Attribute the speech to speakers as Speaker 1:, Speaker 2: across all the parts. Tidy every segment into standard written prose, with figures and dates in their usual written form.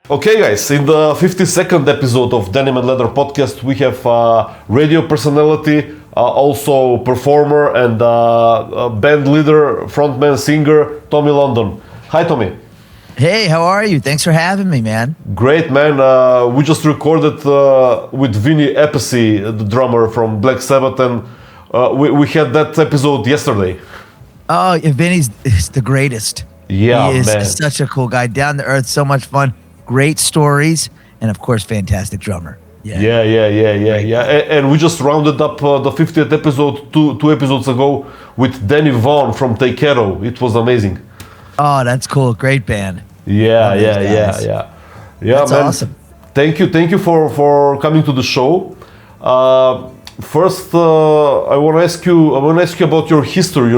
Speaker 1: Okay, guys, in the 52nd episode of Denim and Leather Podcast, we have radio personality, also performer and band leader, frontman, singer, Tommy London. Hi, Tommy.
Speaker 2: Hey, how are you? Thanks for having me, man.
Speaker 1: Great, man. We just recorded with Vinny Appice, the drummer from Black Sabbath, and we had that episode yesterday.
Speaker 2: Oh, Vinny's is the greatest.
Speaker 1: Yeah,
Speaker 2: he is
Speaker 1: man.
Speaker 2: Such a cool guy, down to earth, so much fun, great stories, and of course, fantastic drummer.
Speaker 1: Yeah. And we just rounded up the 50th episode two episodes ago with Danny Vaughan from Take Care. It was amazing.
Speaker 2: Oh, that's cool. Great band.
Speaker 1: Yeah,
Speaker 2: That's
Speaker 1: man.
Speaker 2: awesome.
Speaker 1: Thank you for coming to the show. First, I want to ask you about your history,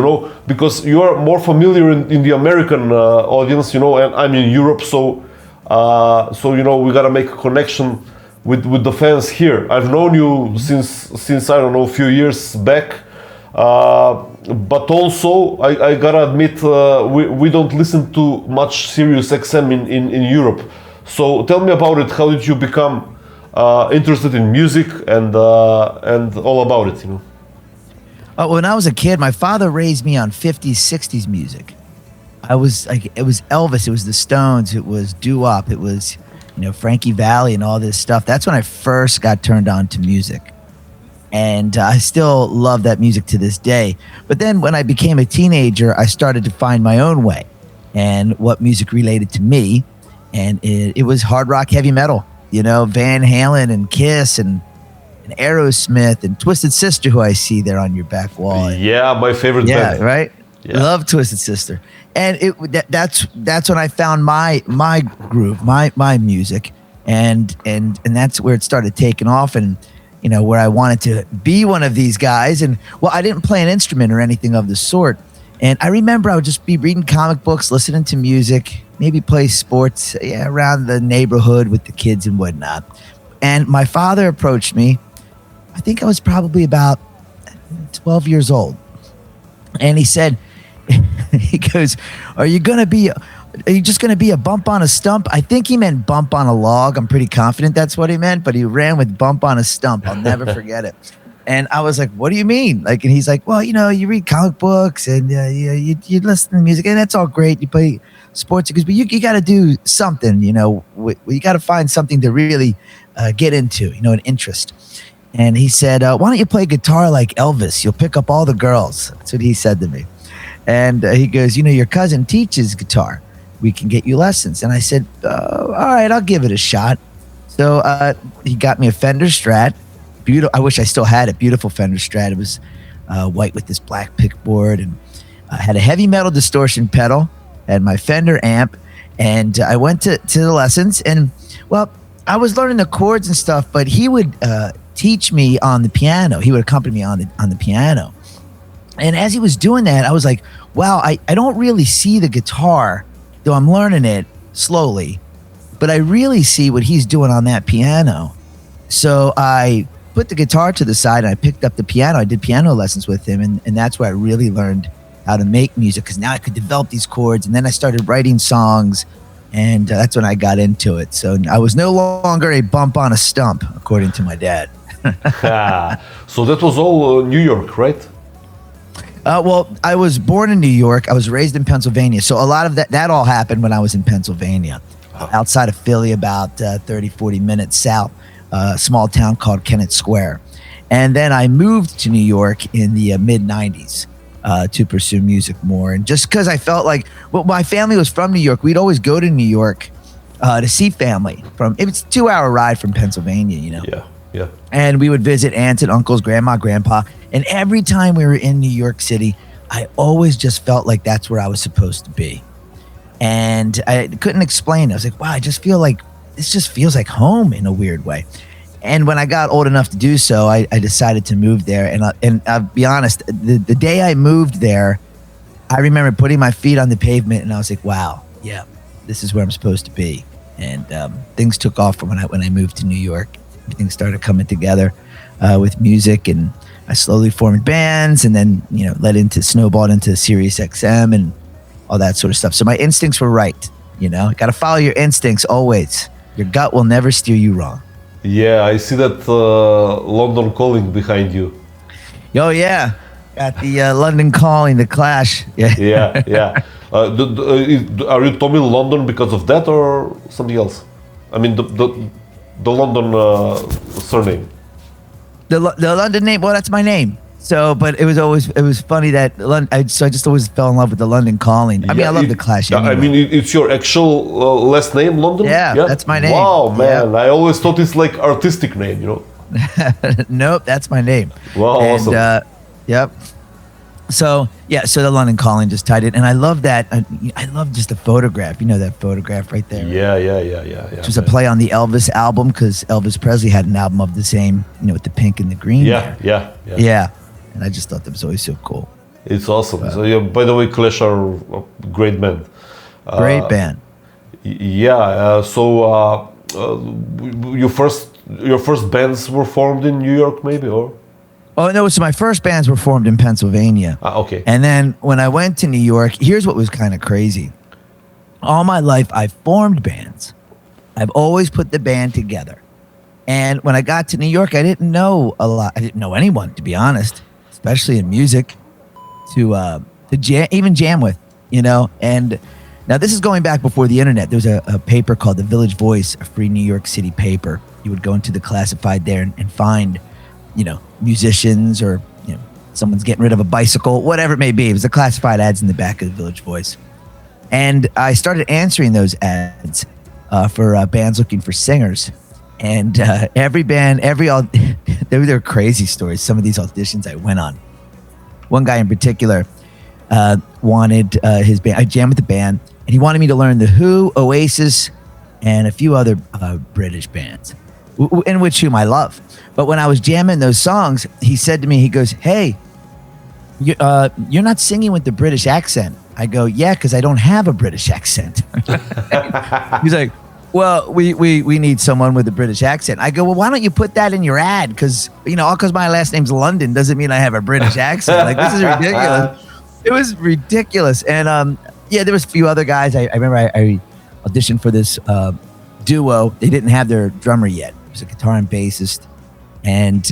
Speaker 1: because you are more familiar in the American audience, and I'm in Europe, so we gotta make a connection with the fans here. I've known you since I don't know, a few years back, but also I gotta admit we don't listen to much SiriusXM in Europe. So tell me about it. How did you become interested in music and all about it,
Speaker 2: When I was a kid, my father raised me on 50s, 60s music. It was Elvis, it was the Stones, it was doo-wop, it was, Frankie Valli and all this stuff. That's when I first got turned on to music. And I still love that music to this day. But then when I became a teenager, I started to find my own way and what music related to me. And it was hard rock, heavy metal. Van Halen and Kiss and Aerosmith and Twisted Sister, who I see there on your back wall.
Speaker 1: Yeah, my favorite band.
Speaker 2: Yeah, right?
Speaker 1: Yeah.
Speaker 2: Love Twisted Sister. And that's when I found my groove, my music. And that's where it started taking off, and where I wanted to be one of these guys. And I didn't play an instrument or anything of the sort. And I remember I would just be reading comic books, listening to music, maybe play sports around the neighborhood with the kids and whatnot. And my father approached me. I think I was probably about 12 years old. And he said, he goes, are you just going to be a bump on a stump? I think he meant bump on a log. I'm pretty confident that's what he meant, but he ran with bump on a stump. I'll never forget it. And I was like, what do you mean? And he's like, well, you read comic books and you listen to music, and that's all great. You play sports, but you got to do something, you got to find something to really get into, an interest. And he said, why don't you play guitar like Elvis? You'll pick up all the girls. That's what he said to me. And he goes, your cousin teaches guitar. We can get you lessons. And I said, all right, I'll give it a shot. So he got me a Fender Strat. Beautiful. I wish I still had it. Beautiful Fender Strat. It was white with this black pickboard, and I had a heavy metal distortion pedal, had my Fender amp, and I went to the lessons. And I was learning the chords and stuff, but he would teach me on the piano. He would accompany me on the piano. And as he was doing that, I was like, wow, I don't really see the guitar, though I'm learning it slowly, but I really see what he's doing on that piano. So I put the guitar to the side and I picked up the piano. I did piano lessons with him, and that's where I really learned how to make music, because now I could develop these chords. And then I started writing songs, and that's when I got into it. So I was no longer a bump on a stump, according to my dad.
Speaker 1: So that was all New York, right?
Speaker 2: I was born in New York. I was raised in Pennsylvania. So a lot of that all happened when I was in Pennsylvania, outside of Philly, about 30, 40 minutes south, a small town called Kennett Square. And then I moved to New York in the mid-90s to pursue music more. And just because I felt like, my family was from New York, we'd always go to New York to see family. It's a 2-hour ride from Pennsylvania,
Speaker 1: Yeah.
Speaker 2: And we would visit aunts and uncles, grandma, grandpa. And every time we were in New York City, I always just felt like that's where I was supposed to be. And I couldn't explain it. I was like, wow, I just feel like this just feels like home in a weird way. And when I got old enough to do so, I decided to move there. And I'll be honest, the day I moved there, I remember putting my feet on the pavement and I was like, wow, yeah, this is where I'm supposed to be. And things took off from when I moved to New York. Everything started coming together with music, and I slowly formed bands, and then snowballed into SiriusXM and all that sort of stuff. So my instincts were right, got to follow your instincts always. Your gut will never steer you wrong.
Speaker 1: Yeah, I see that London Calling behind you.
Speaker 2: Oh yeah, got the London Calling, the Clash. Yeah,
Speaker 1: Yeah. Are you Tommy London because of that or something else? I mean the London surname.
Speaker 2: The London name. Well, that's my name. So, but it was funny that I just always fell in love with the London Calling. I mean, I love the Clash. Anyway.
Speaker 1: I mean, it's your actual last name, London.
Speaker 2: Yeah, that's my name.
Speaker 1: Wow, man!
Speaker 2: Yeah.
Speaker 1: I always thought it's like artistic name, you know.
Speaker 2: Nope, that's my name.
Speaker 1: Wow,
Speaker 2: and,
Speaker 1: awesome.
Speaker 2: Yep. So the London Calling just tied it, and I love that. I love just the photograph. You know that photograph right there.
Speaker 1: Yeah.
Speaker 2: Which was a play on the Elvis album because Elvis Presley had an album of the same, with the pink and the green.
Speaker 1: Yeah.
Speaker 2: And I just thought that was always so cool.
Speaker 1: It's awesome. So yeah, by the way, Clash are a great band.
Speaker 2: Great band.
Speaker 1: So your first bands were formed in New York, maybe, or?
Speaker 2: Oh no! So my first bands were formed in Pennsylvania.
Speaker 1: Okay.
Speaker 2: And then when I went to New York, here's what was kind of crazy. All my life, I formed bands. I've always put the band together. And when I got to New York, I didn't know a lot. I didn't know anyone, to be honest, especially in music, to jam with, And now this is going back before the internet. There was a paper called the Village Voice, a free New York City paper. You would go into the classified there and find, musicians or someone's getting rid of a bicycle, whatever it may be. It was the classified ads in the back of the Village Voice. And I started answering those ads for bands looking for singers. And every band, there were crazy stories. Some of these auditions I went on. One guy in particular wanted his band. I jammed with the band, and he wanted me to learn The Who, Oasis, and a few other British bands, in which whom I love. But when I was jamming those songs, he said to me, he goes, "Hey, you're not singing with the British accent." I go, "Yeah, because I don't have a British accent." He's like, "Well, we need someone with a British accent." I go, "Well, why don't you put that in your ad? Because all because my last name's London doesn't mean I have a British accent. Like, this is ridiculous." It was ridiculous. And there was a few other guys. I remember I auditioned for this duo. They didn't have their drummer yet. It was a guitar and bassist, and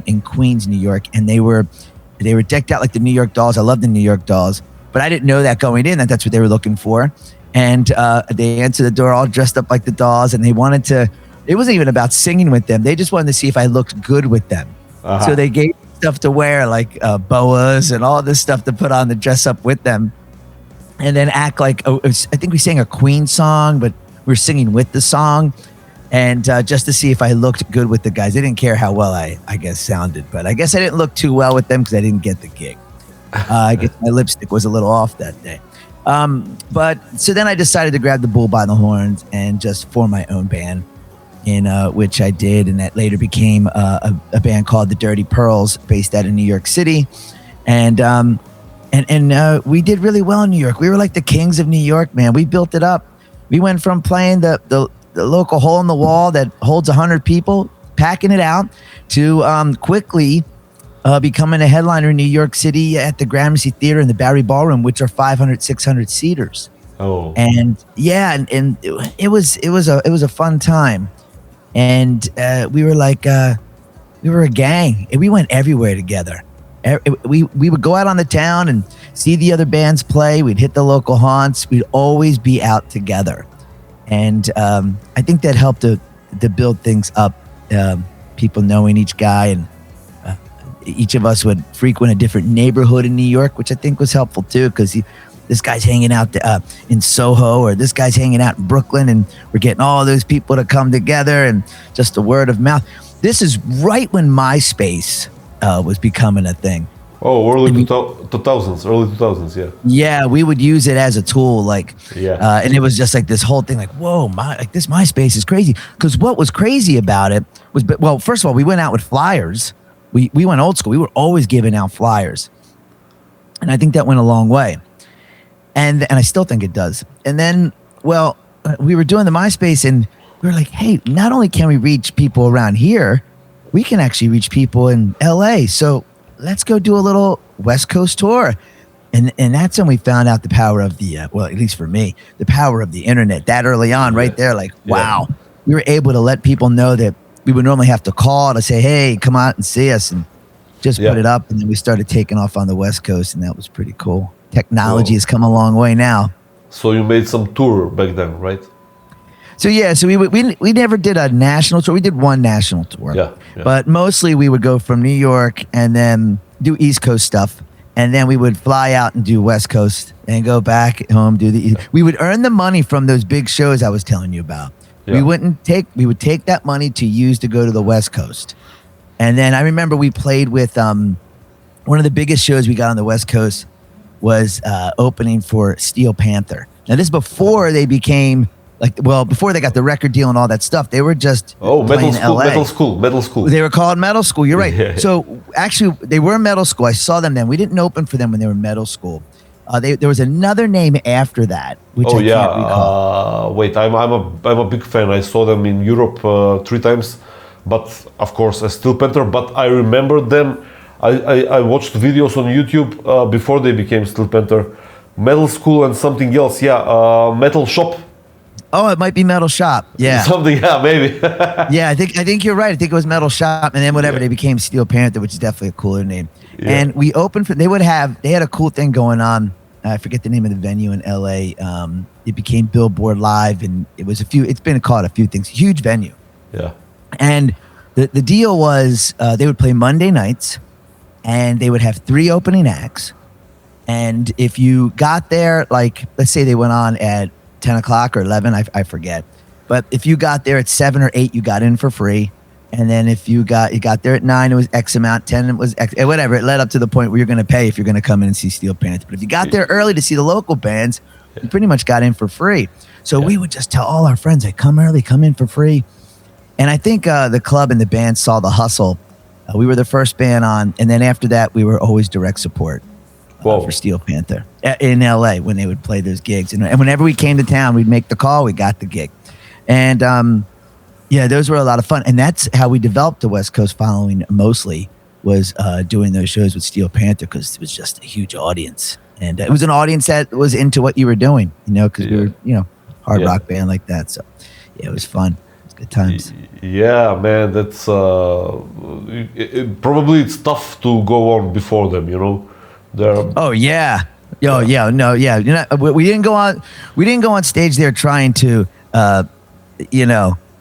Speaker 2: in Queens, New York, and they were decked out like the New York Dolls. I love the New York Dolls, but I didn't know that going in that's what they were looking for. And they answered the door all dressed up like the Dolls, and they wanted to. It wasn't even about singing with them. They just wanted to see if I looked good with them. Uh-huh. So they gave me stuff to wear, like boas and all this stuff to put on to dress up with them, and then act like. I think we sang a Queen song, but we were singing with the song, and just to see if I looked good with the guys. They didn't care how well I guess sounded, but I guess I didn't look too well with them because I didn't get the gig. I guess my lipstick was a little off that day. But so then I decided to grab the bull by the horns and just form my own band, in which I did, and that later became a band called the Dirty Pearls, based out of New York City, and we did really well in New York. We were like the kings of New York, man. We built it up. We went from playing the local hole in the wall that holds 100 people, packing it out, to quickly becoming a headliner in New York City at the Gramercy Theater and the Barry Ballroom, which are 500, 600 seaters.
Speaker 1: Oh,
Speaker 2: and it was a fun time, and we were like we were a gang, and we went everywhere together. We would go out on the town and see the other bands play. We'd hit the local haunts. We'd always be out together, and I think that helped to build things up. People knowing each guy, and each of us would frequent a different neighborhood in New York, which I think was helpful too, because this guy's hanging out in Soho, or this guy's hanging out in Brooklyn, and we're getting all those people to come together, and just the word of mouth. This is right when MySpace was becoming a thing.
Speaker 1: Oh, early 2000s, yeah. Yeah,
Speaker 2: we would use it as a tool, and it was just like this whole thing, like, whoa, this MySpace is crazy. Because what was crazy about it was, well, first of all, we went out with flyers. We went old school. We were always giving out flyers, and I think that went a long way. And I still think it does. And then, well, we were doing the MySpace, and we were like, hey, not only can we reach people around here, we can actually reach people in LA. So let's go do a little West Coast tour. And that's when we found out the power of the, well, at least for me, the power of the internet that early on, right there. Like, wow, we were able to let people know that we would normally have to call to say, hey, come out and see us, and just put it up. And then we started taking off on the West Coast, and that was pretty cool. Technology has come a long way now.
Speaker 1: So you made some tour back then, right?
Speaker 2: So we never did a national tour. We did one national tour.
Speaker 1: Yeah.
Speaker 2: But mostly we would go from New York and then do East Coast stuff. And then we would fly out and do West Coast and go back home, we would earn the money from those big shows I was telling you about. Yeah. We would take that money to use to go to the West Coast. And then I remember we played with one of the biggest shows we got on the West Coast was opening for Steel Panther. Now this is before they became before they got the record deal and all that stuff. They were just
Speaker 1: Metal School.
Speaker 2: They were called Metal School. You're right.
Speaker 1: Yeah.
Speaker 2: So actually, they were Metal School. I saw them then. We didn't open for them when they were Metal School. There was another name after that, which I can't recall.
Speaker 1: Wait, I'm a big fan. I saw them in Europe 3 times, but of course, a Steel Panther. But I remember them. I watched videos on YouTube before they became Steel Panther. Metal School and something else. Metal Shop.
Speaker 2: Oh, it might be Metal Shop. Yeah.
Speaker 1: Something, maybe.
Speaker 2: Yeah, I think you're right. I think it was Metal Shop, and then they became Steel Panther, which is definitely a cooler name. Yeah. And we opened they had a cool thing going on. I forget the name of the venue in LA. It became Billboard Live, and it's been called a few things. Huge venue.
Speaker 1: Yeah.
Speaker 2: And the deal was they would play Monday nights, and they would have 3 opening acts. And if you got there, let's say they went on at 10 o'clock or 11, I forget. But if you got there at 7 or 8, you got in for free. And then if you got there at 9, it was X amount, 10, it was X, whatever. It led up to the point where you're going to pay if you're going to come in and see Steel Panther. But if you got there early to see the local bands, you pretty much got in for free. So we would just tell all our friends, come early, come in for free. And I think the club and the band saw the hustle. We were the first band on. And then after that, we were always direct support. For Steel Panther in LA when they would play those gigs. And whenever we came to town, we'd make the call, we got the gig. And those were a lot of fun. And that's how we developed the West Coast following mostly, was doing those shows with Steel Panther, because it was just a huge audience. And it was an audience that was into what you were doing, because we were, hard rock band like that. So it was fun. It was good times.
Speaker 1: Yeah, man, that's probably it's tough to go on before them,
Speaker 2: Oh yeah. We didn't go on stage there trying to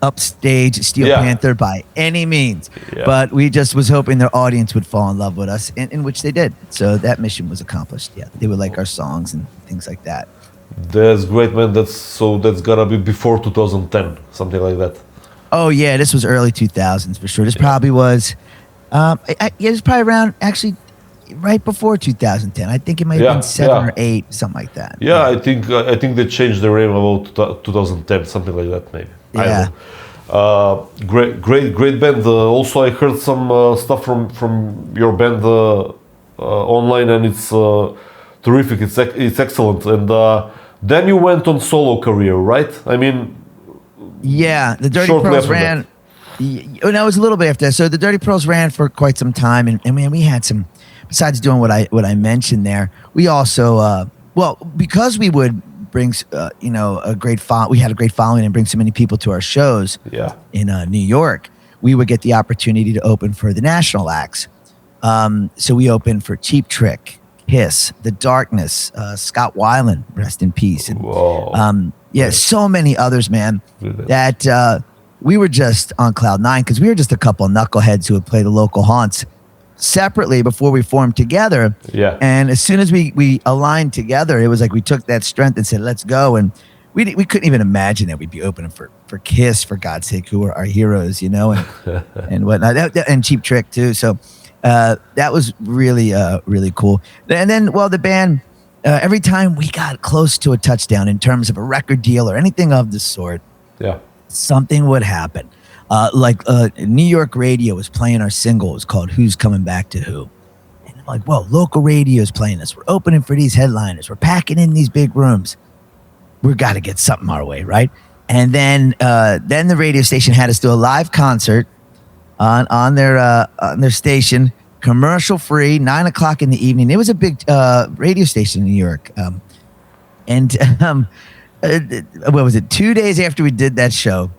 Speaker 2: upstage Steel Panther by any means. Yeah. But we just was hoping their audience would fall in love with us, in which they did. So that mission was accomplished. Yeah. They would like our songs and things like that.
Speaker 1: That's great, man. That's gotta be before 2010, something like that.
Speaker 2: Oh yeah, this was early 2000s for sure. This probably was it was probably around actually right before 2010. I think it might have been 7 or 8, something like that.
Speaker 1: Yeah, I think they changed the name about 2010, something like that, maybe.
Speaker 2: Yeah.
Speaker 1: Great band. Also, I heard some stuff from your band online, and it's terrific. It's excellent. And then you went on solo career, right? I mean,
Speaker 2: the Dirty Pearls ran. No, it was a little bit after that. So the Dirty Pearls ran for quite some time, and man, we had some. Besides doing what I mentioned there, we also because we would bring a great we had a great following and bring so many people to our shows in New York, we would get the opportunity to open for the national acts. So we opened for Cheap Trick, Kiss, The Darkness, Scott Weiland, rest in peace, and so many others, man. That we were just on cloud 9 because we were just a couple of knuckleheads who would play the local haunts separately before we formed together.
Speaker 1: Yeah.
Speaker 2: And as soon as we aligned together, it was like we took that strength and said, let's go. And we couldn't even imagine that we'd be opening for Kiss, for God's sake, who are our heroes, and and whatnot. And Cheap Trick too. So that was really really cool. And then the band, every time we got close to a touchdown in terms of a record deal or anything of the sort, something would happen. New York radio was playing our single. It was called Who's Coming Back to Who. And I'm like, local radio is playing this. We're opening for these headliners. We're packing in these big rooms. We've got to get something our way, right? And then the radio station had us do a live concert on their station, commercial free, 9 o'clock in the evening. It was a big radio station in New York. What was it? 2 days after we did that show,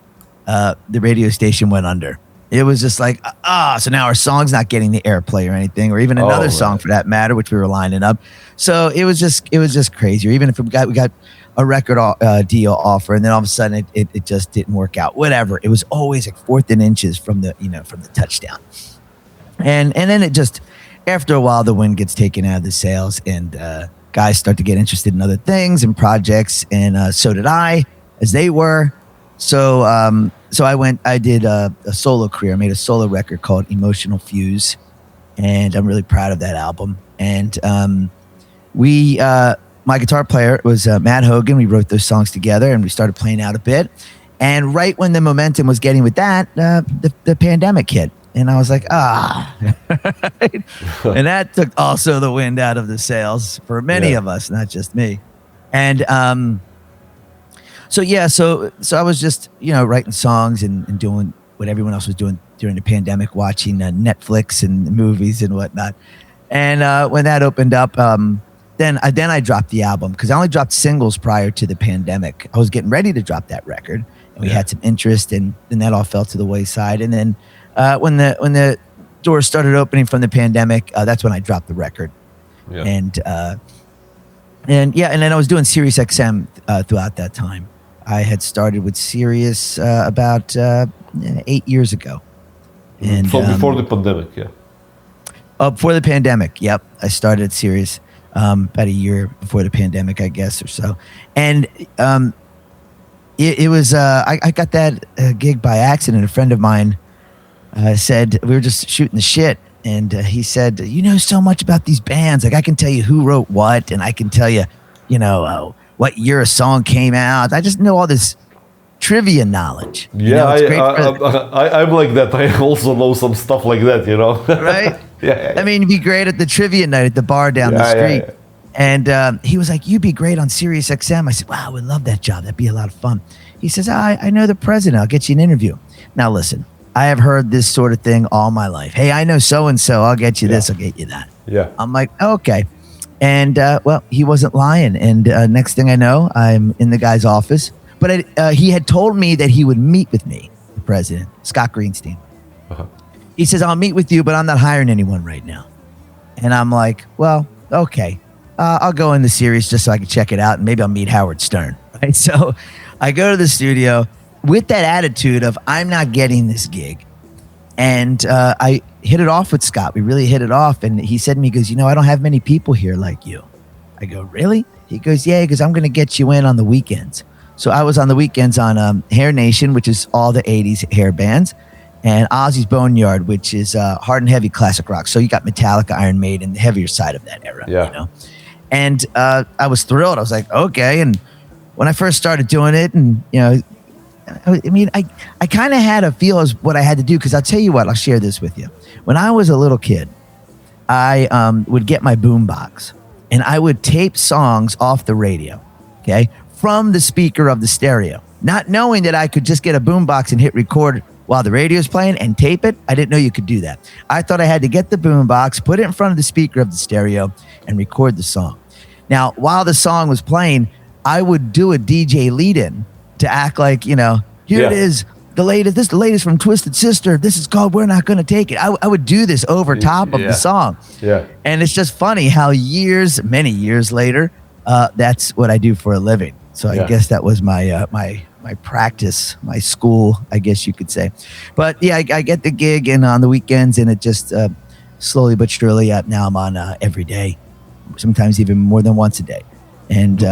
Speaker 2: the radio station went under. It was just like, so now our song's not getting the airplay or anything, or even another song for that matter, which we were lining up. So it was just crazy. Or even if we got a record deal offer, and then all of a sudden it just didn't work out. Whatever. It was always like 4th and inches from the touchdown. And then it just, after a while, the wind gets taken out of the sails, and guys start to get interested in other things and projects, and so did I, as they were. So I did a solo career. I made a solo record called Emotional Fuse, and I'm really proud of that album. And my guitar player was Matt Hogan. We wrote those songs together, and we started playing out a bit. And right when the momentum was getting with that, the pandemic hit. And I was like, And that took also the wind out of the sails for many of us, not just me. And so I was just, writing songs and doing what everyone else was doing during the pandemic, watching Netflix and movies and whatnot. And when that opened up, then I dropped the album, because I only dropped singles prior to the pandemic. I was getting ready to drop that record, and we had some interest, and then that all fell to the wayside. And then when the doors started opening from the pandemic, that's when I dropped the record. Yeah. And then I was doing SiriusXM throughout that time. I had started with Sirius about 8 years ago. And
Speaker 1: before the pandemic,
Speaker 2: before the pandemic, yep. I started at Sirius about a year before the pandemic, I guess, or so. And it was I got that gig by accident. A friend of mine said, we were just shooting the shit, and he said, you know so much about these bands. Like, I can tell you who wrote what, and I can tell you, what year a song came out. I just know all this trivia knowledge.
Speaker 1: Yeah, I'm like that. I also know some stuff like that,
Speaker 2: Right?
Speaker 1: Yeah.
Speaker 2: I mean, you'd be great at the trivia night at the bar down the street. Yeah. And he was like, you'd be great on SiriusXM. I said, wow, I would love that job. That'd be a lot of fun. He says, I know the president. I'll get you an interview. Now, listen, I have heard this sort of thing all my life. Hey, I know so-and-so. I'll get you this. I'll get you that.
Speaker 1: Yeah.
Speaker 2: I'm like, okay. And, he wasn't lying. And next thing I know, I'm in the guy's office. But he had told me that he would meet with me, the president, Scott Greenstein. Uh-huh. He says, I'll meet with you, but I'm not hiring anyone right now. And I'm like, well, okay. I'll go in the series just so I can check it out, and maybe I'll meet Howard Stern. Right? So I go to the studio with that attitude of, I'm not getting this gig. And I hit it off with Scott. We really hit it off. And he said to me, he goes, I don't have many people here like you. I go, really? He goes, yeah, because I'm going to get you in on the weekends. So I was on the weekends on Hair Nation, which is all the 80s hair bands, and Ozzy's Boneyard, which is hard and heavy classic rock. So you got Metallica, Iron Maiden, the heavier side of that era.
Speaker 1: Yeah.
Speaker 2: And I was thrilled. I was like, okay. And when I first started doing it, and I kind of had a feel as what I had to do, because I'll tell you what, I'll share this with you. When I was a little kid, I would get my boombox, and I would tape songs off the radio, okay, from the speaker of the stereo, not knowing that I could just get a boombox and hit record while the radio's playing and tape it. I didn't know you could do that. I thought I had to get the boombox, put it in front of the speaker of the stereo, and record the song. Now, while the song was playing, I would do a DJ lead-in to act like, here it is, the latest. This is the latest from Twisted Sister. This is called We're Not Gonna Take It. I would do this over top of the song.
Speaker 1: Yeah.
Speaker 2: And it's just funny how many years later, that's what I do for a living. So I guess that was my my practice, my school, I guess you could say. But yeah, I get the gig and on the weekends, and it just slowly but surely, now I'm on every day, sometimes even more than once a day. And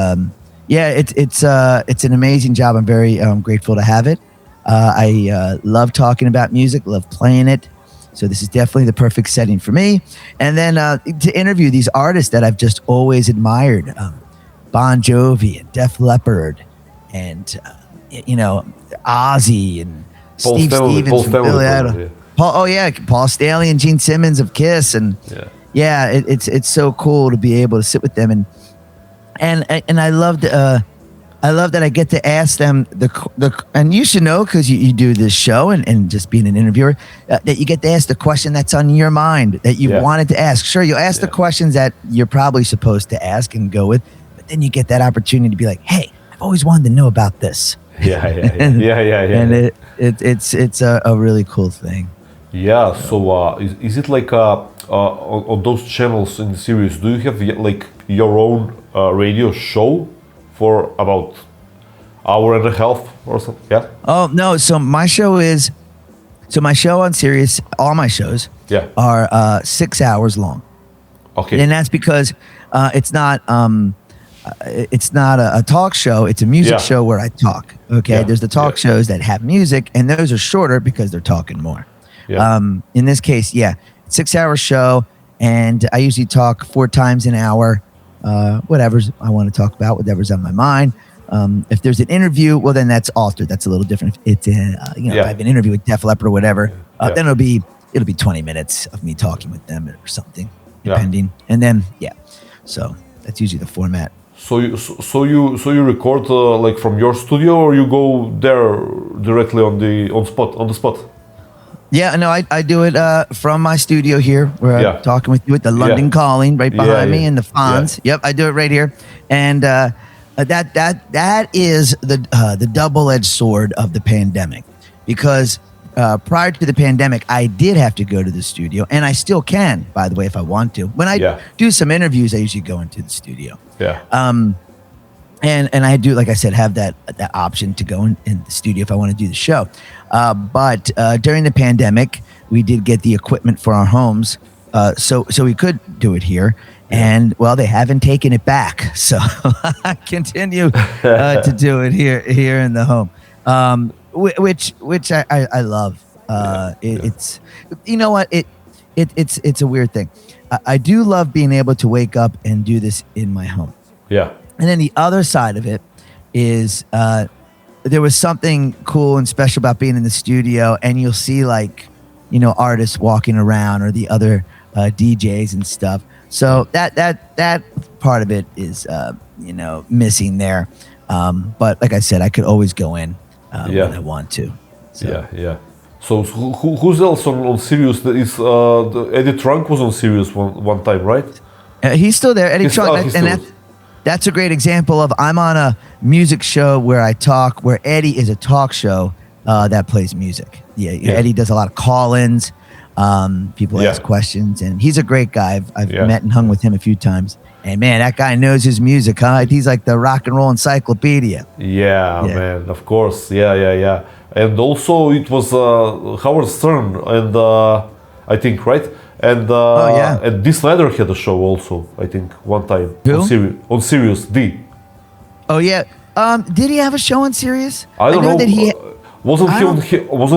Speaker 2: it's an amazing job. I'm very grateful to have it. I love talking about music, love playing it. So this is definitely the perfect setting for me. And then to interview these artists that I've just always admired. Bon Jovi and Def Leppard and Ozzy and Steve Stevens from Billy Idol. Paul Stanley and Gene Simmons of Kiss, and it's so cool to be able to sit with them, and I love that I get to ask them the and you should know, because you do this show and just being an interviewer, that you get to ask the question that's on your mind that you wanted to ask. Sure, you'll ask the questions that you're probably supposed to ask and go with. Then you get that opportunity to be like, hey, I've always wanted to know about this. And it's a really cool thing.
Speaker 1: Yeah. So is it like on those channels in Sirius? Do you have like your own radio show for about hour and a half or something? Yeah.
Speaker 2: Oh no! So my show on Sirius, all my shows are 6 hours long.
Speaker 1: Okay.
Speaker 2: And that's because it's not a talk show. It's a music show where I talk. Okay.
Speaker 1: Yeah.
Speaker 2: There's the talk shows that have music, and those are shorter because they're talking more.
Speaker 1: Yeah.
Speaker 2: In this case, 6 hour show, and I usually talk 4 times an hour. Whatever I want to talk about, whatever's on my mind. If there's an interview, well, then that's altered. That's a little different. If I have an interview with Def Leppard or whatever, then it'll be 20 minutes of me talking with them or something, depending. And then so that's usually the format.
Speaker 1: So you record like from your studio, or you go there directly on the spot?
Speaker 2: Yeah, no, I do it from my studio here, where I'm talking with you at the London Calling right behind me in the Fonz. Yep, I do it right here, and that is the double-edged sword of the pandemic, because prior to the pandemic, I did have to go to the studio, and I still can, by the way, if I want to. When I do some interviews, I usually go into the studio.
Speaker 1: Yeah.
Speaker 2: And I do, like I said, have that option to go in the studio if I want to do the show. But during the pandemic, we did get the equipment for our homes, so we could do it here. And well, they haven't taken it back, so I continue to do it here in the home, which I love. It's it's a weird thing. I do love being able to wake up and do this in my home.
Speaker 1: Yeah.
Speaker 2: And then the other side of it is there was something cool and special about being in the studio, and you'll see artists walking around or the other DJs and stuff. So that part of it is missing there. But like I said, I could always go in when I want to. So.
Speaker 1: Yeah. So who's else on Sirius? Is Eddie Trunk was on Sirius one time, right?
Speaker 2: He's still there, Eddie Trunk, that's a great example of I'm on a music show where I talk, where Eddie is a talk show that plays music. Eddie does a lot of call-ins. People ask questions, and he's a great guy. I've met and hung with him a few times. And man, that guy knows his music, huh? He's like the rock and roll encyclopedia. Yeah.
Speaker 1: Man, of course. Yeah. And also it was Howard Stern, and I think, right? And and this Leather had a show also, I think, one time.
Speaker 2: Who?
Speaker 1: On Sirius D.
Speaker 2: Oh yeah. Did he have a show on Sirius?
Speaker 1: I don't know. That wasn't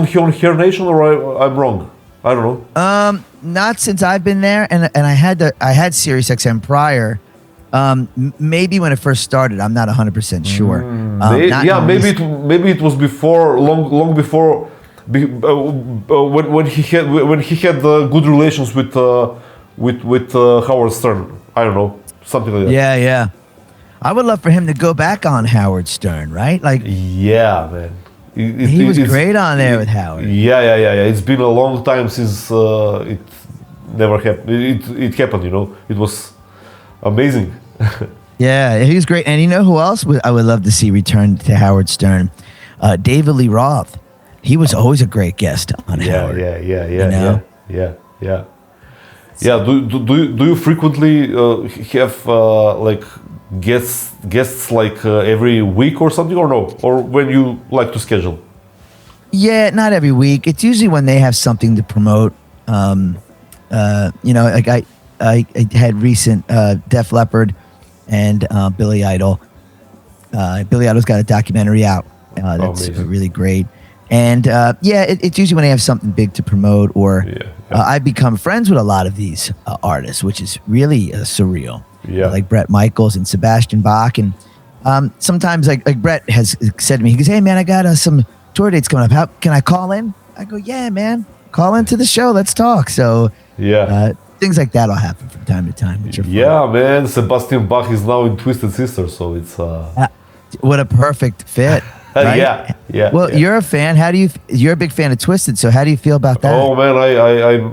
Speaker 1: he on Hair Nation, or I'm wrong? I don't know.
Speaker 2: Not since I've been there, and I had SiriusXM prior. Maybe when it first started, I'm not 100% sure.
Speaker 1: Maybe it was before, long before, when he had good relations with Howard Stern. I don't know, something like that.
Speaker 2: Yeah. I would love for him to go back on Howard Stern, right?
Speaker 1: Man.
Speaker 2: He was great on there with Howard.
Speaker 1: Yeah. It's been a long time since it never happened. It happened, It was amazing.
Speaker 2: Yeah, he was great. And you know who else I would love to see return to Howard Stern? David Lee Roth. He was always a great guest on Howard.
Speaker 1: Yeah. Do you frequently have guests every week or something, or no? Or when you like to schedule?
Speaker 2: Yeah, not every week. It's usually when they have something to promote. I had recent Def Leppard and Billy Idol. Billy Idol's got a documentary out that's really great. And it's usually when they have something big to promote, or I become friends with a lot of these artists, which is really surreal. Like Bret Michaels and Sebastian Bach. And sometimes like Bret has said to me, he goes, "Hey man, I got some tour dates coming up. Can I call in?" I go, "Yeah, man, call into the show. Let's talk." So things like that will happen from time to time, which are fun.
Speaker 1: Yeah, man. Sebastian Bach is now in Twisted Sister, so it's
Speaker 2: what a perfect fit. Right? Well, you're a fan. You're a big fan of Twisted, so how do you feel about that?
Speaker 1: Oh man,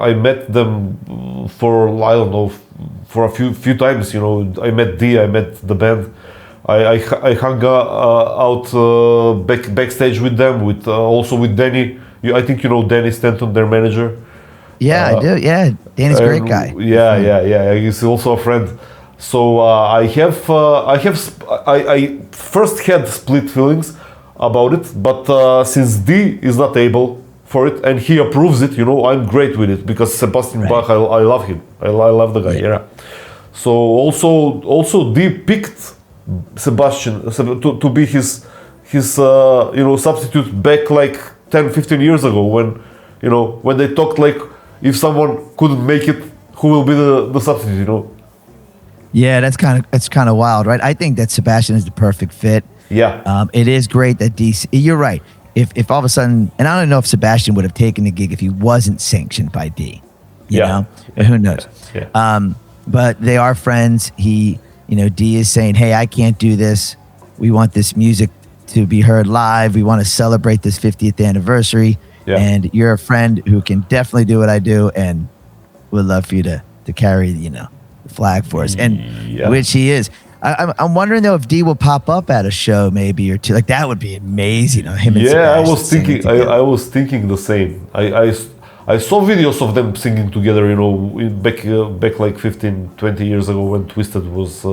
Speaker 1: I met them for, I don't know, for a few times. I met D, I met the band. I hung out backstage with them, with also with Danny. I think you know Danny Stanton, their manager.
Speaker 2: Yeah, I do. Yeah, Danny's a great guy.
Speaker 1: Yeah. He's also a friend. So I first had split feelings about it, but since D is not able for it and he approves it, you know, I'm great with it because Sebastian Bach, I love him. I love the guy. Yeah. So also D picked Sebastian to be his substitute back like 10-15 years ago when they talked like if someone couldn't make it, who will be the substitute, you know?
Speaker 2: Yeah, that's kind of wild, right? I think that Sebastian is the perfect fit.
Speaker 1: Yeah.
Speaker 2: It is great that DC. You're right. If all of a sudden, and I don't know if Sebastian would have taken the gig if he wasn't sanctioned by D. You know? Who knows?
Speaker 1: Yeah.
Speaker 2: But they are friends. D is saying, "Hey, I can't do this. We want this music to be heard live. We want to celebrate this 50th anniversary. Yeah. And you're a friend who can definitely do what I do, and would love for you to carry, the flag for us." And which he is. I'm wondering though if D will pop up at a show maybe or two. Like that would be amazing. Him and Sebastian
Speaker 1: I was thinking the same. I saw videos of them singing together, back like 15-20 years ago when Twisted was,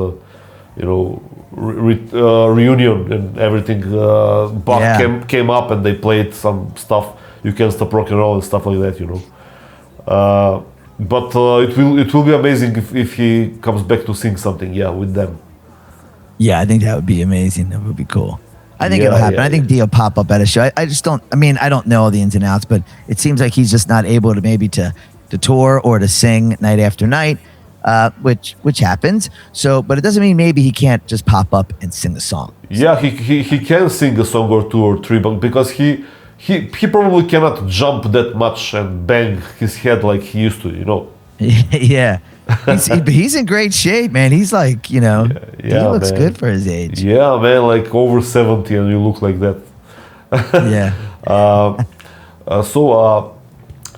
Speaker 1: reunion and everything. Bach came up and they played some stuff. You Can't Stop Rock and Roll and stuff like that, But it will be amazing if he comes back to sing something, with them.
Speaker 2: Yeah, I think that would be amazing. That would be cool. I think it'll happen. I think D will pop up at a show. I just don't. I mean, I don't know all the ins and outs, but it seems like he's just not able to maybe to tour or to sing night after night, which happens. So, but it doesn't mean maybe he can't just pop up and sing a song.
Speaker 1: Yeah, he can sing a song or two or three, but because he probably cannot jump that much and bang his head like he used to,
Speaker 2: Yeah. He's in great shape, man. He's like, he looks good for his age.
Speaker 1: Yeah, man, like over 70 and you look like that.
Speaker 2: Yeah.
Speaker 1: So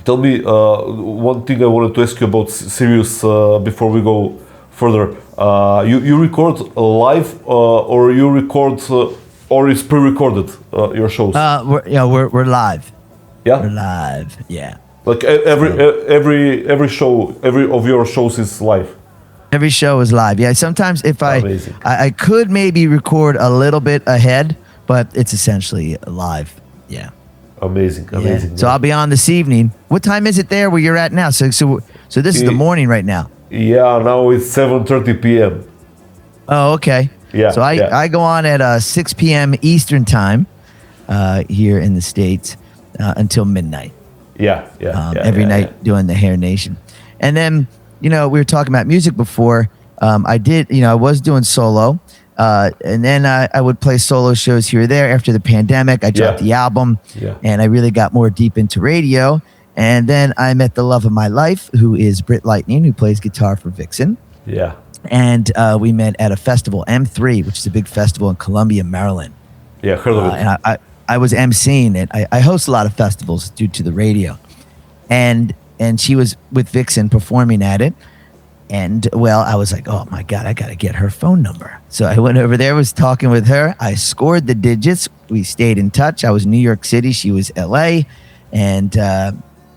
Speaker 1: tell me one thing I wanted to ask you about Sirius before we go further. You record live or you record or is pre-recorded your shows?
Speaker 2: We're live.
Speaker 1: Yeah?
Speaker 2: We're live, yeah.
Speaker 1: Like every show, every of your shows is live.
Speaker 2: Every show is live. Yeah. Sometimes if I could maybe record a little bit ahead, but it's essentially live. Yeah.
Speaker 1: Amazing.
Speaker 2: Yeah. So I'll be on this evening. What time is it there where you're at now? So this is the morning right now.
Speaker 1: Yeah. Now it's 7:30 p.m.
Speaker 2: Oh, okay.
Speaker 1: Yeah.
Speaker 2: So I go on at 6 p.m. Eastern time here in the States until midnight. Every night doing the Hair Nation. And then, we were talking about music before. I was doing solo. And then I would play solo shows here or there. After the pandemic, I dropped the album and I really got more deep into radio. And then I met the love of my life, who is Britt Lightning, who plays guitar for Vixen.
Speaker 1: Yeah.
Speaker 2: And we met at a festival, M3, which is a big festival in Columbia, Maryland.
Speaker 1: Yeah, heard of it.
Speaker 2: And I was emceeing it. I host a lot of festivals due to the radio. And she was with Vixen performing at it. And, I was like, oh, my God, I got to get her phone number. So I went over there, was talking with her. I scored the digits. We stayed in touch. I was in New York City. She was L.A. And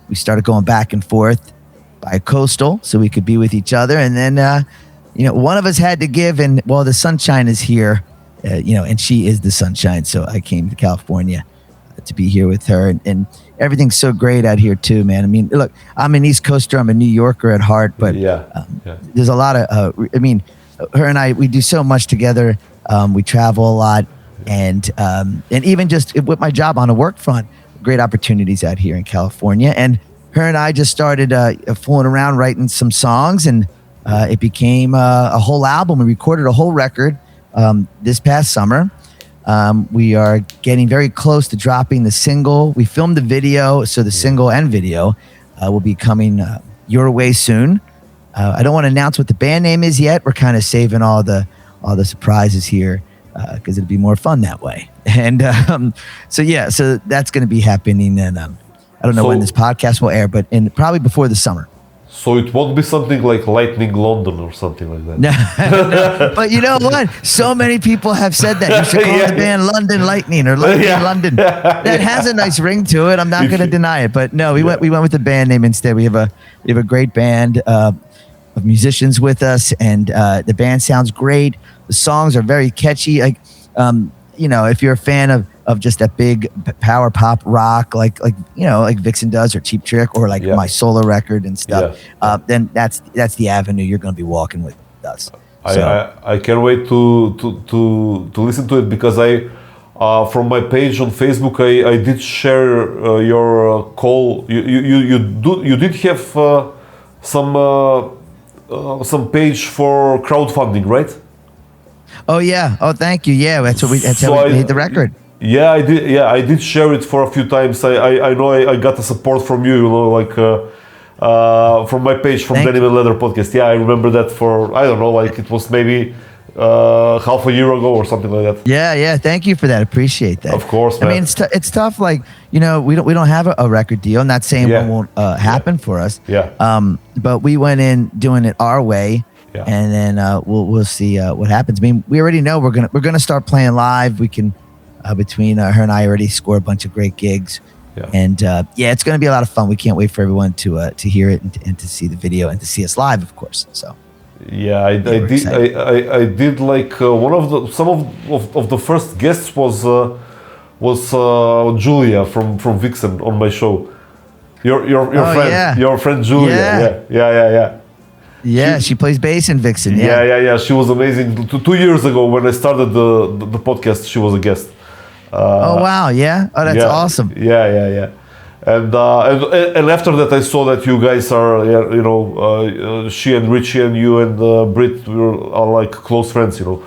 Speaker 2: we started going back and forth by coastal so we could be with each other. And then, one of us had to give. And, the sunshine is here. And she is the sunshine. So I came to California to be here with her. And everything's so great out here too, man. I mean, look, I'm an East Coaster. I'm a New Yorker at heart, but there's a lot of, her and I, we do so much together. We travel a lot and even just with my job on a work front, great opportunities out here in California. And her and I just started fooling around writing some songs and it became a whole album. We recorded a whole record this past summer. We are getting very close to dropping the single. We filmed the video, so the single and video will be coming your way soon. I don't want to announce what the band name is yet. We're kind of saving all the surprises here because it'll be more fun that way. And so that's going to be happening. And I don't know when this podcast will air, but probably before the summer.
Speaker 1: So it won't be something like Lightning London or something like that.
Speaker 2: No, but you know what? So many people have said that. You should call the band London Lightning or Lightning London. That has a nice ring to it. I'm not going to deny it. But no, we went with the band name instead. We have a great band of musicians with us, and the band sounds great. The songs are very catchy. Like, if you're a fan of just that big power pop rock, like Vixen does, or Cheap Trick, or like my solo record and stuff, then that's the avenue you're going to be walking with us. So.
Speaker 1: I can't wait to listen to it, because I from my page on Facebook I did share your call. You did have some page for crowdfunding, right?
Speaker 2: Oh yeah. Oh, thank you. Yeah, that's how we made the record.
Speaker 1: Yeah, I did. Yeah, I did share it for a few times. I know I got the support from you. From my page from Denim and Leather Podcast. Yeah, I remember that for, I don't know, like it was maybe half a year ago or something like that.
Speaker 2: Yeah. Thank you for that. Appreciate that.
Speaker 1: Of course, man.
Speaker 2: I mean, it's tough. Like, we don't have a record deal. I'm not saying one won't happen for us.
Speaker 1: Yeah.
Speaker 2: But we went in doing it our way. Yeah. And then we'll see what happens. I mean, we already know we're gonna start playing live. We can between her and I already score a bunch of great gigs. Yeah. And it's going to be a lot of fun. We can't wait for everyone to hear it and to see the video and to see us live, of course. So. Yeah,
Speaker 1: I did like some of the first guests was Julia from Vixen on my show. Your friend, your friend Julia. Yeah.
Speaker 2: Yeah, she plays bass in Vixen.
Speaker 1: Yeah. She was amazing. 2 years ago when I started the podcast, she was a guest.
Speaker 2: Oh wow! Yeah. Oh, that's awesome.
Speaker 1: Yeah. And after that, I saw that you guys are, she and Richie and you and Britt are like close friends, So,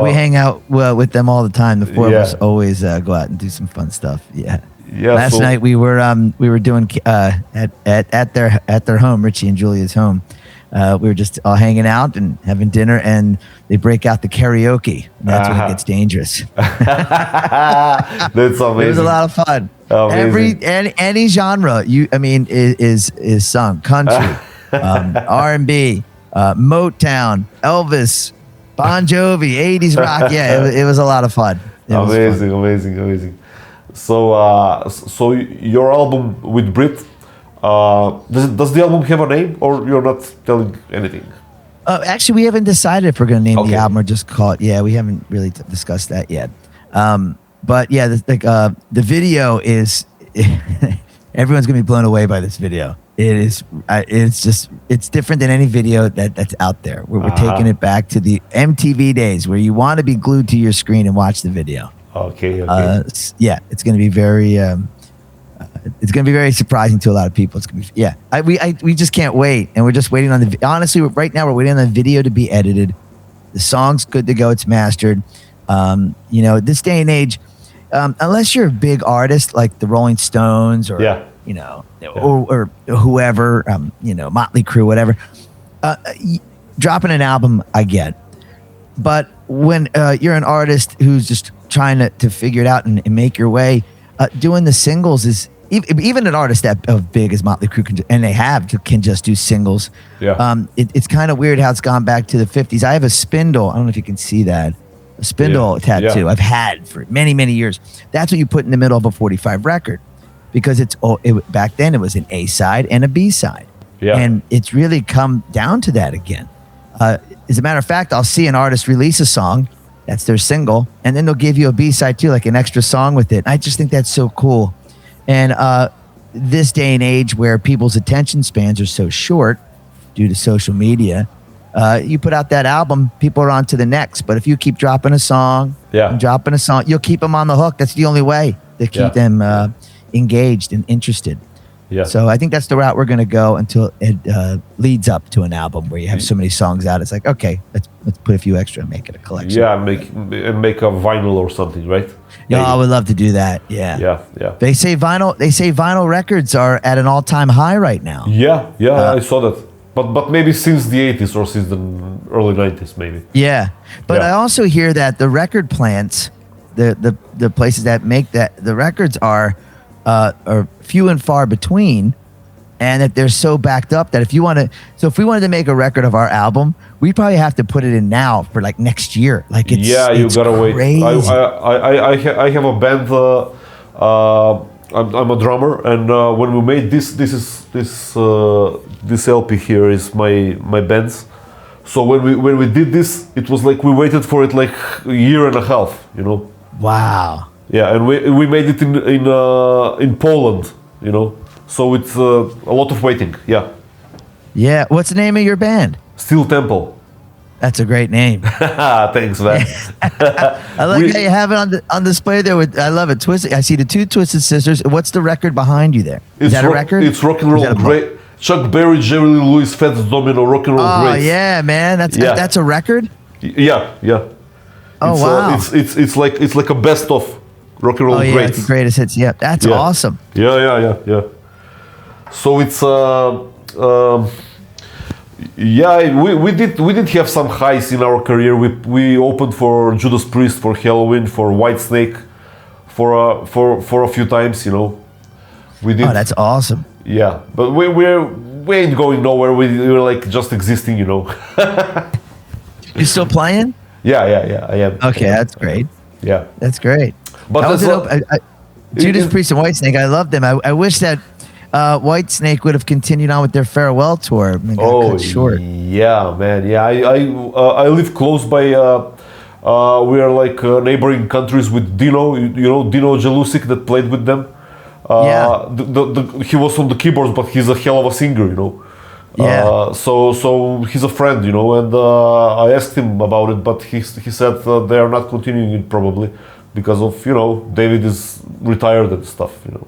Speaker 2: we hang out with them all the time. The four of us always go out and do some fun stuff. Yeah. Last night we were doing at their home, Richie and Julia's home. We were just all hanging out and having dinner, and they break out the karaoke. And that's when it gets dangerous.
Speaker 1: That's amazing.
Speaker 2: It was a lot of fun. Any genre is sung. Country, R&B, Motown, Elvis, Bon Jovi, 80s rock. Yeah, it was a lot of fun.
Speaker 1: Amazing. So your album with Brit. Does the album have a name, or you're not telling anything?
Speaker 2: Actually, we haven't decided if we're going to name the album or just call it. Yeah, we haven't really discussed that yet. But yeah, the video is everyone's going to be blown away by this video. It is. It's different than any video that's out there. We're taking it back to the MTV days where you want to be glued to your screen and watch the video.
Speaker 1: Okay.
Speaker 2: It's going to be very. It's going to be very surprising to a lot of people. It's going to be, we just can't wait. And we're just waiting on honestly, right now we're waiting on the video to be edited. The song's good to go. It's mastered. This day and age, unless you're a big artist like the Rolling Stones or, or whoever, Motley Crue, whatever, dropping an album, I get. But when you're an artist who's just trying to figure it out and make your way, doing the singles is even an artist that big as Motley Crue can just do singles. Yeah. It's kind of weird how it's gone back to the 50s. I have a spindle. I don't know if you can see that. A spindle tattoo I've had for many, many years. That's what you put in the middle of a 45 record, because back then it was an A side and a B side. Yeah. And it's really come down to that again. As a matter of fact, I'll see an artist release a song. That's their single. And then they'll give you a B-side too, like an extra song with it. I just think that's so cool. And this day and age where people's attention spans are so short due to social media, you put out that album, people are on to the next. But if you keep dropping a song, you'll keep them on the hook. That's the only way to keep them engaged and interested. Yeah. So I think that's the route we're going to go until it leads up to an album where you have so many songs out. It's like, okay, let's put a few extra and make it a collection.
Speaker 1: Yeah, make a vinyl or something, right?
Speaker 2: Yeah, I would love to do that. Yeah. They say vinyl records are at an all-time high right now.
Speaker 1: Yeah, I saw that. But maybe since the 80s or since the early 90s, maybe.
Speaker 2: Yeah, but I also hear that the record plants, the places that make the records are few and far between, and that they're so backed up that if we wanted to make a record of our album, we probably have to put it in now for like next year. Like it's
Speaker 1: you gotta
Speaker 2: crazy.
Speaker 1: wait. I have a band. I'm a drummer, and when we made this LP here is my band's. So when we did this, it was like we waited for it like a year and a half, you know.
Speaker 2: Wow.
Speaker 1: Yeah, and we made it in Poland, you know. So it's a lot of waiting. Yeah.
Speaker 2: Yeah. What's the name of your band?
Speaker 1: Steel Temple.
Speaker 2: That's a great name.
Speaker 1: Thanks, man.
Speaker 2: I like how you have it on display there. I love it. Twisted. I see the two Twisted Sisters. What's the record behind you there? Is that a record?
Speaker 1: It's rock and roll. Great. Chuck Berry, Jerry Lee Lewis, Fats Domino, rock and roll.
Speaker 2: Oh
Speaker 1: greats.
Speaker 2: yeah, man. That's a record.
Speaker 1: Yeah.
Speaker 2: Oh wow.
Speaker 1: It's like a best of rock and roll greats.
Speaker 2: Yeah, it's the greatest hits. Yeah, that's awesome.
Speaker 1: Yeah. So it's we did have some highs in our career. We opened for Judas Priest, for Halloween, for Whitesnake, for a few times, you know. We did.
Speaker 2: Oh, that's awesome.
Speaker 1: Yeah, but we ain't going nowhere. We're like just existing, you know.
Speaker 2: You still playing?
Speaker 1: Yeah, I am.
Speaker 2: Okay, that's great.
Speaker 1: Yeah,
Speaker 2: that's great.
Speaker 1: But
Speaker 2: Judas Priest and Whitesnake, I love them. I wish that Whitesnake would have continued on with their farewell tour. And got cut short.
Speaker 1: Yeah, man. Yeah, I live close by. We are like neighboring countries with Dino. You know Dino Jelusic that played with them. He was on the keyboards, but he's a hell of a singer, you know.
Speaker 2: Yeah.
Speaker 1: So he's a friend, you know, and I asked him about it, but he said they are not continuing it probably because of, you know, David is retired and stuff, you know.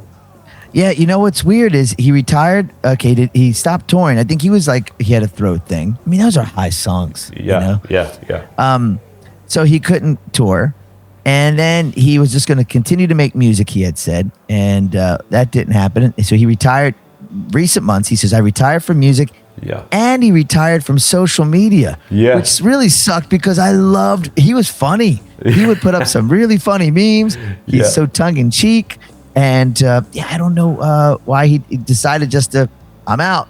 Speaker 2: Yeah, you know what's weird is he retired. Okay, he stopped touring. I think he was like he had a throat thing. I mean, those are high songs.
Speaker 1: Yeah,
Speaker 2: you know?
Speaker 1: yeah.
Speaker 2: So he couldn't tour. And then he was just going to continue to make music, he had said. And that didn't happen. So he retired recent months. He says, I retired from music.
Speaker 1: Yeah.
Speaker 2: And he retired from social media.
Speaker 1: Yeah.
Speaker 2: Which really sucked because he was funny. He would put up some really funny memes. He's so tongue-in-cheek. And I don't know why he decided just to, I'm out.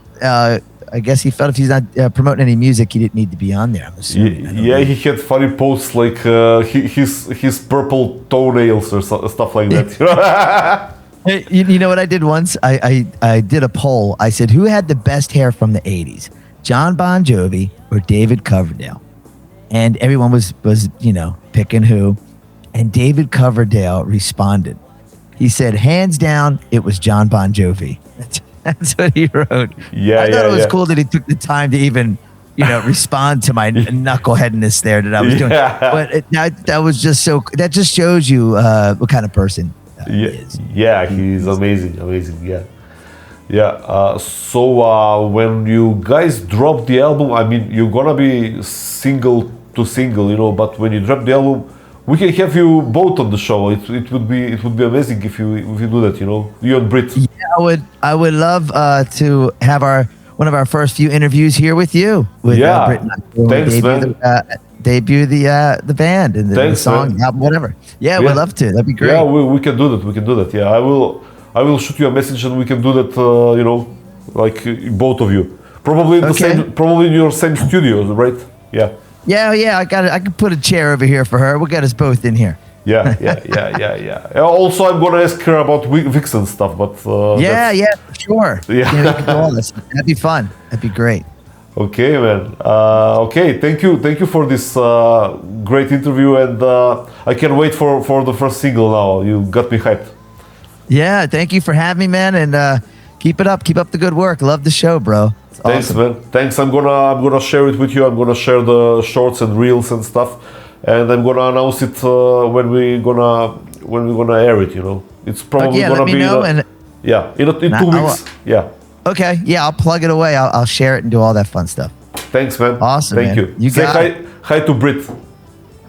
Speaker 2: I guess he felt if he's not promoting any music, he didn't need to be on there. I'm assuming.
Speaker 1: He had funny posts like his purple toenails or stuff like that.
Speaker 2: You know what I did once? I did a poll. I said, who had the best hair from the 80s? John Bon Jovi or David Coverdale? And everyone was picking who. And David Coverdale responded. He said, hands down, it was John Bon Jovi. That's what he wrote. I thought it was cool that he took the time to even, respond to my knuckleheadness there that I was doing. But that was just that just shows you what kind of person he is.
Speaker 1: Yeah, he's amazing. Yeah. So when you guys drop the album, I mean, you're gonna be single to single, but when you drop the album, we can have you both on the show. It would be amazing if you do that. You and Brit.
Speaker 2: Yeah, I would love to have one of our first few interviews here with you. With Brit.
Speaker 1: Thanks, man.
Speaker 2: Debut the band and the song, album, whatever. Yeah, we'd love to. That'd be great.
Speaker 1: Yeah, we can do that. Yeah, I will shoot you a message and we can do that. Like both of you. Probably in your same studios, right? Yeah.
Speaker 2: Yeah. I can put a chair over here for her. We'll get us both in here.
Speaker 1: Yeah. Also, I'm gonna ask her about Vixen stuff, but
Speaker 2: sure. Yeah, we can do all this. That'd be fun. That'd be great.
Speaker 1: Okay, man. Okay, thank you for this great interview, and I can't wait for the first single now. You got me hyped.
Speaker 2: Yeah, thank you for having me, man, and keep it up. Keep up the good work. Love the show, bro.
Speaker 1: Thanks,
Speaker 2: awesome.
Speaker 1: Man. Thanks. I'm gonna share it with you. I'm gonna share the shorts and reels and stuff, and I'm gonna announce it when we're gonna air it. It's probably gonna be in 2 weeks. Yeah.
Speaker 2: Okay. Yeah, I'll plug it away. I'll share it and do all that fun stuff.
Speaker 1: Thanks, man.
Speaker 2: Awesome.
Speaker 1: Thank you.
Speaker 2: You
Speaker 1: say
Speaker 2: got
Speaker 1: hi to Brit.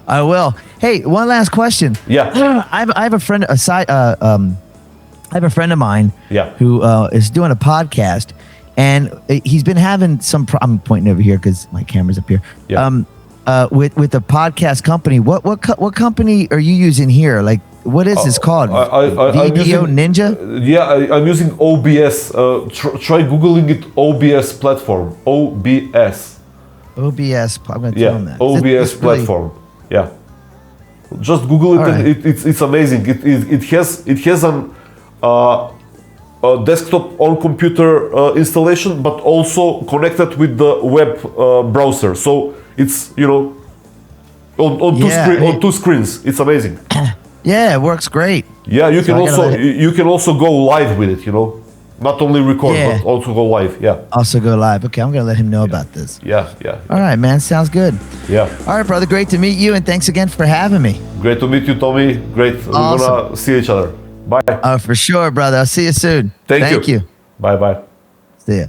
Speaker 2: I will. Hey, one last question.
Speaker 1: Yeah.
Speaker 2: I have a friend. I have a friend of mine.
Speaker 1: Yeah.
Speaker 2: Who is doing a podcast. And he's been having some. I'm pointing over here because my camera's up here.
Speaker 1: Yeah.
Speaker 2: With the podcast company. What company are you using here? Like, what is this called?
Speaker 1: I'm
Speaker 2: Video
Speaker 1: using,
Speaker 2: Ninja?
Speaker 1: Yeah, I'm using OBS. Try googling it. OBS platform. OBS.
Speaker 2: OBS. I'm gonna tell him that.
Speaker 1: OBS
Speaker 2: It's really-
Speaker 1: platform. Yeah. Just Google it,
Speaker 2: All
Speaker 1: and
Speaker 2: right.
Speaker 1: it's amazing. It has an a desktop on computer installation, but also connected with the web browser. So it's on two screens. It's amazing.
Speaker 2: Yeah, it works great.
Speaker 1: Yeah, you can
Speaker 2: I gotta
Speaker 1: also
Speaker 2: let
Speaker 1: you can also go live with it. Not only record
Speaker 2: Yeah.
Speaker 1: but also go live. Yeah,
Speaker 2: Also go live. Okay, I'm gonna let him know about this.
Speaker 1: yeah.
Speaker 2: All right, man. Sounds good.
Speaker 1: Yeah.
Speaker 2: All right, brother. Great to meet you, and thanks again for having me.
Speaker 1: Great to meet you, Tommy. Great. We're
Speaker 2: Awesome.
Speaker 1: gonna see each other. Bye.
Speaker 2: For sure, brother. I'll see you soon.
Speaker 1: Thank you.
Speaker 2: you.
Speaker 1: Bye.
Speaker 2: See ya.